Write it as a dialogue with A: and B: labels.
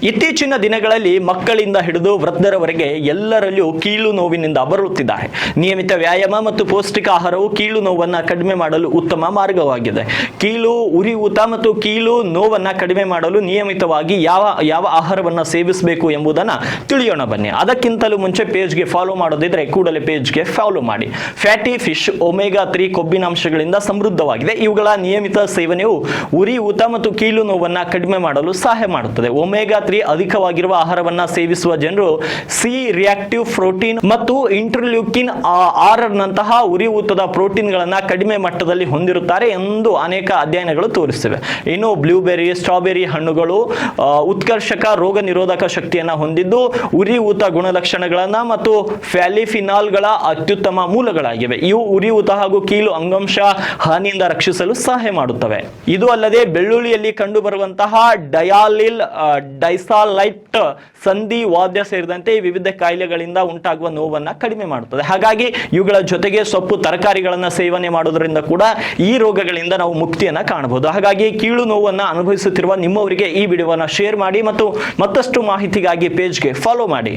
A: ಇತ್ತೀಚಿನ ದಿನಗಳಲ್ಲಿ ಮಕ್ಕಳಿಂದ ಹಿಡಿದು ವೃದ್ಧರವರೆಗೆ ಎಲ್ಲರಲ್ಲೂ ಕೀಲು ನೋವಿನಿಂದ ಬರುತ್ತಿದ್ದಾರೆ. ನಿಯಮಿತ ವ್ಯಾಯಾಮ ಮತ್ತು ಪೌಷ್ಟಿಕ ಆಹಾರವು ಕೀಲು ನೋವನ್ನು ಕಡಿಮೆ ಮಾಡಲು ಉತ್ತಮ ಮಾರ್ಗವಾಗಿದೆ. ಕೀಲು ಉರಿಯೂತ ಮತ್ತು ಕೀಲು ನೋವನ್ನು ಕಡಿಮೆ ಮಾಡಲು ನಿಯಮಿತವಾಗಿ ಯಾವ ಆಹಾರವನ್ನು ಸೇವಿಸಬೇಕು ಎಂಬುದನ್ನು ತಿಳಿಯೋಣ ಬನ್ನಿ. ಅದಕ್ಕಿಂತಲೂ ಮುಂಚೆ ಪೇಜ್ಗೆ ಫಾಲೋ ಮಾಡೋದಿದ್ರೆ ಕೂಡಲೇ ಪೇಜ್ಗೆ ಫಾಲೋ ಮಾಡಿ. ಫ್ಯಾಟಿ ಫಿಶ್ ಒಮೆಗಾ 3 ಕೊಬ್ಬಿನಾಂಶಗಳಿಂದ ಸಮೃದ್ಧವಾಗಿದೆ. ಇವುಗಳ ನಿಯಮಿತ ಸೇವನೆಯು ಉರಿಯೂತ ಮತ್ತು ಕೀಲು ನೋವನ್ನು ಕಡಿಮೆ ಮಾಡಲು ಸಹಾಯ ಮಾಡುತ್ತದೆ. ಒಮೆಗಾ 3 ಅಧಿಕವಾಗಿರುವ ಆಹಾರವನ್ನು ಸೇವಿಸುವ ಜನರು ಸಿ ರಿಯಾಕ್ಟಿವ್ ಪ್ರೋಟೀನ್ ಮತ್ತು ಇಂಟರ್ಲ್ಯೂಕಿನ್ 6 ನಂತಹ ಉರಿಯೂತದ ಪ್ರೋಟೀನ್ಗಳನ್ನು ಕಡಿಮೆ ಮಟ್ಟದಲ್ಲಿ ಹೊಂದಿರುತ್ತಾರೆ ಎಂದು ಅನೇಕ ಅಧ್ಯಯನಗಳು ತೋರಿಸಿವೆ. ಇನ್ನು ಬ್ಲೂಬೆರಿ, ಸ್ಟ್ರಾಬೆರಿ ಹಣ್ಣುಗಳು ಉತ್ಕರ್ಷಕ ರೋಗ ನಿರೋಧಕ ಶಕ್ತಿಯನ್ನು ಹೊಂದಿದ್ದು ಉರಿಯೂತ ಗುಣಲಕ್ಷಣಗಳನ್ನು ಮತ್ತು ಫ್ಯಾಲಿಫಿನಾಲ್ಗಳ ಅತ್ಯುತ್ತಮ ಮೂಲಗಳಾಗಿವೆ. ಇವು ಉರಿಯೂತ ಹಾಗೂ ಕೀಲು ಅಂಗಾಂಶ ಹಾನಿಯಿಂದ ರಕ್ಷಿಸಲು ಸಹಾಯ ಮಾಡುತ್ತವೆ. ಇದು ಅಲ್ಲದೆ ಬೆಳ್ಳುಳ್ಳಿಯಲ್ಲಿ ಕಂಡುಬರುವಂತಹ ಡೈಸಾಲೈಟ್ ಸಂಧಿ ವಾದ್ಯ ಸೇರಿದಂತೆ ವಿವಿಧ ಕಾಯಿಲೆಗಳಿಂದ ಉಂಟಾಗುವ ನೋವನ್ನು ಕಡಿಮೆ ಮಾಡುತ್ತದೆ. ಹಾಗಾಗಿ ಇವುಗಳ ಜೊತೆಗೆ ಸೊಪ್ಪು ತರಕಾರಿಗಳನ್ನು ಸೇವನೆ ಮಾಡೋದ್ರಿಂದ ಕೂಡ ಈ ರೋಗಗಳಿಂದ ನಾವು ಮುಕ್ತಿಯನ್ನು ಕಾಣಬಹುದು. ಹಾಗಾಗಿ ಕೀಳು ನೋವನ್ನು ಅನುಭವಿಸುತ್ತಿರುವ ನಿಮ್ಮವರಿಗೆ ಈ ವಿಡಿಯೋವನ್ನು ಶೇರ್ ಮಾಡಿ ಮತ್ತು ಮತ್ತಷ್ಟು ಮಾಹಿತಿಗಾಗಿ ಪೇಜ್ಗೆ ಫಾಲೋ ಮಾಡಿ.